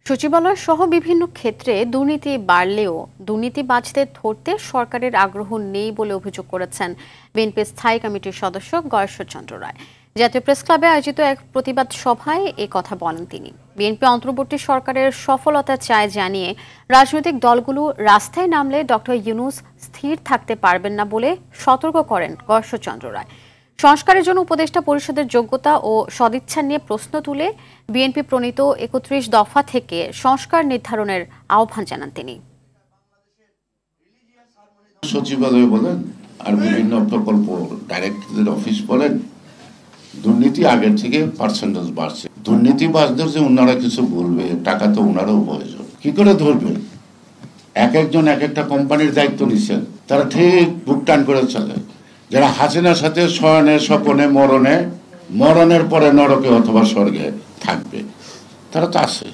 সচিবালয় সহ বিভিন্ন ক্ষেত্রে দুর্নীতি বাড়লেও দুর্নীতিবাজদের ধরতে সরকারের আগ্রহ নেই বলে অভিযোগ করেছেন বিএনপি স্থায়ী কমিটির সদস্য গয়েশ্বরচন্দ্র রায়। জাতীয় প্রেস ক্লাবে আয়োজিত এক প্রতিবাদ সভায় এ কথা বলেন তিনি। বিএনপি অন্তর্বর্তী সরকারের সফলতা চায় জানিয়ে রাজনৈতিক দলগুলো রাস্তায় নামলে ডক্টর ইউনূস স্থির থাকতে পারবেন না বলে সতর্ক করেন গয়েশ্বরচন্দ্র রায়। সংস্কারের জন্য উপদেষ্টা পরিষদের যোগ্যতা ও সদিচ্ছা নিয়ে প্রশ্ন তুলে বিএনপি প্রণীত ৩১ দফা থেকে সংস্কার নির্ধারণের আহ্বান জানান তিনি। সচিবালয় বলেন আর বিভিন্ন প্রকল্প ডাইরেক্টরদের অফিস বলেন, দুর্নীতি আগের থেকে পার্সেন্টেজ বাড়ছে। দুর্নীতিবাজদের যে ওনারা কিছু বলবে, টাকা তো ওনারাও প্রয়োজন, কি করে ধরবে? এক একজন এক একটা কোম্পানির দায়িত্ব নিচ্ছেন, তারা ঠিক বুক টান করে চলে। যারা হাসিনার সাথে শয়নে স্বপনে মরণের পরে নরকে অথবা স্বর্গে থাকবে, তারা তো আছে।